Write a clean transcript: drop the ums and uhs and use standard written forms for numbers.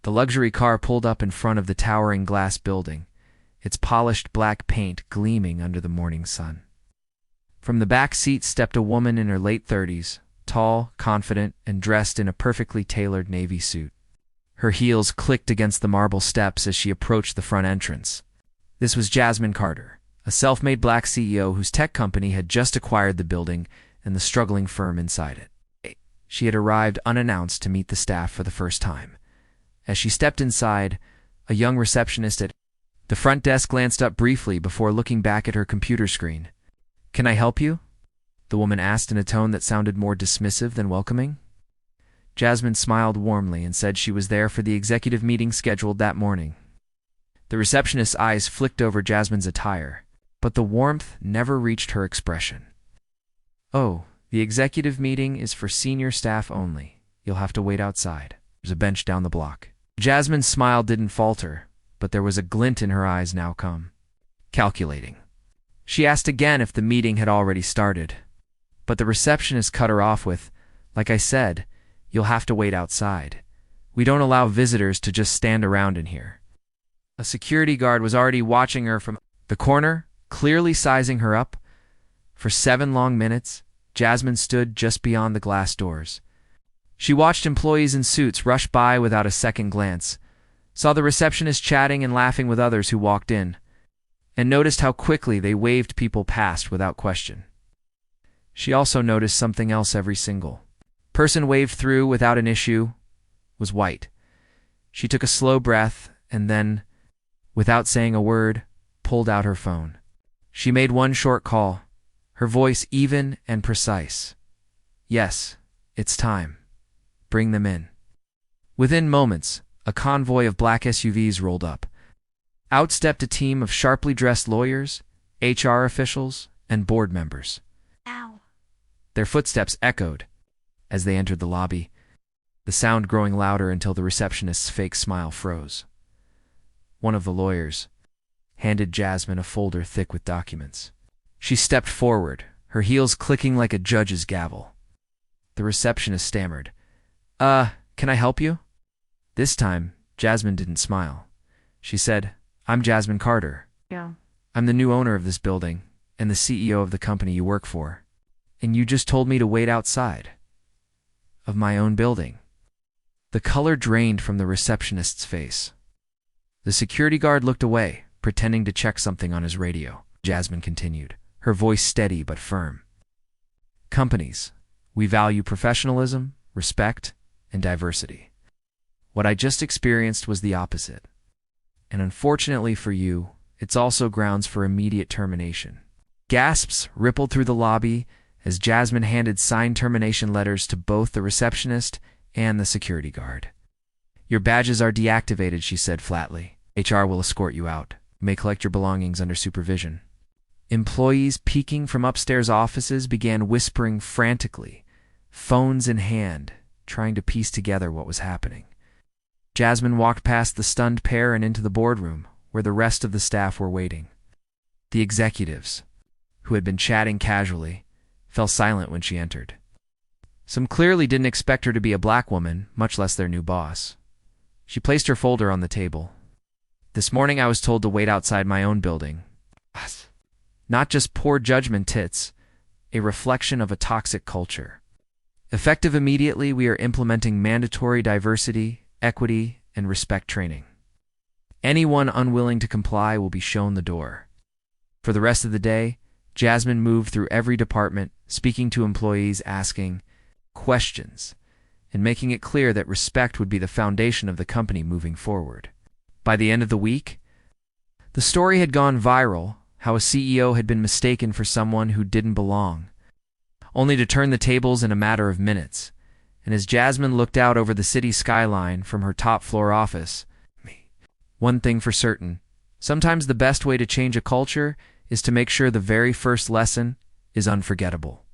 The luxury car pulled up in front of the towering glass building, its polished black paint gleaming under the morning sun. From the back seat stepped a woman in her late 30s, tall, confident, and dressed in a perfectly tailored navy suit. Her heels clicked against the marble steps as she approached the front entrance. This was Jasmine Carter, a self-made black CEO whose tech company had just acquired the building and the struggling firm inside it. She had arrived unannounced to meet the staff for the first time. As she stepped inside, a young receptionist at the front desk glanced up briefly before looking back at her computer screen. "Can I help you?" the woman asked in a tone that sounded more dismissive than welcoming. Jasmine smiled warmly and said she was there for the executive meeting scheduled that morning. The receptionist's eyes flicked over Jasmine's attire, but the warmth never reached her expression. "Oh, the executive meeting is for senior staff only. You'll have to wait outside. There's a bench down the block." Jasmine's smile didn't falter, but there was a glint in her eyes now come. Calculating. She asked again if the meeting had already started, but the receptionist cut her off with, "Like I said, you'll have to wait outside. We don't allow visitors to just stand around in here." A security guard was already watching her from the corner, clearly sizing her up. For 7 long minutes, Jasmine stood just beyond the glass doors. She watched employees in suits rush by without a second glance, saw the receptionist chatting and laughing with others who walked in, and noticed how quickly they waved people past without question. She also noticed something else. Every single person waved through without an issue was white. She took a slow breath and then, without saying a word, pulled out her phone. She made one short call, her voice even and precise. "Yes, it's time. Bring them in." Within moments, a convoy of black SUVs rolled up. Out stepped a team of sharply dressed lawyers, HR officials, and board members. Ow. Their footsteps echoed as they entered the lobby, the sound growing louder until the receptionist's fake smile froze. One of the lawyers handed Jasmine a folder thick with documents. She stepped forward, her heels clicking like a judge's gavel. The receptionist stammered, "Can I help you?" This time, Jasmine didn't smile. She said, "I'm Jasmine Carter. Yeah. I'm the new owner of this building and the CEO of the company you work for. And you just told me to wait outside of my own building." The color drained from the receptionist's face. The security guard looked away, pretending to check something on his radio. Jasmine continued, her voice steady but firm. "Companies, we value professionalism, respect, and diversity. What I just experienced was the opposite. And unfortunately for you, it's also grounds for immediate termination." Gasps rippled through the lobby as Jasmine handed signed termination letters to both the receptionist and the security guard. "Your badges are deactivated," she said flatly. "HR will escort you out. You may collect your belongings under supervision." Employees peeking from upstairs offices began whispering frantically, phones in hand, trying to piece together what was happening. Jasmine walked past the stunned pair and into the boardroom, where the rest of the staff were waiting. The executives, who had been chatting casually, fell silent when she entered. Some clearly didn't expect her to be a black woman, much less their new boss. She placed her folder on the table. "This morning I was told to wait outside my own building. Not just poor judgment, tits, a reflection of a toxic culture. Effective immediately, we are implementing mandatory diversity, equity, and respect training. Anyone unwilling to comply will be shown the door." For the rest of the day, Jasmine moved through every department, speaking to employees, asking questions, and making it clear that respect would be the foundation of the company moving forward. By the end of the week, the story had gone viral, how a CEO had been mistaken for someone who didn't belong, only to turn the tables in a matter of minutes. And as Jasmine looked out over the city skyline from her top-floor office, one thing for certain, sometimes the best way to change a culture is to make sure the very first lesson is unforgettable.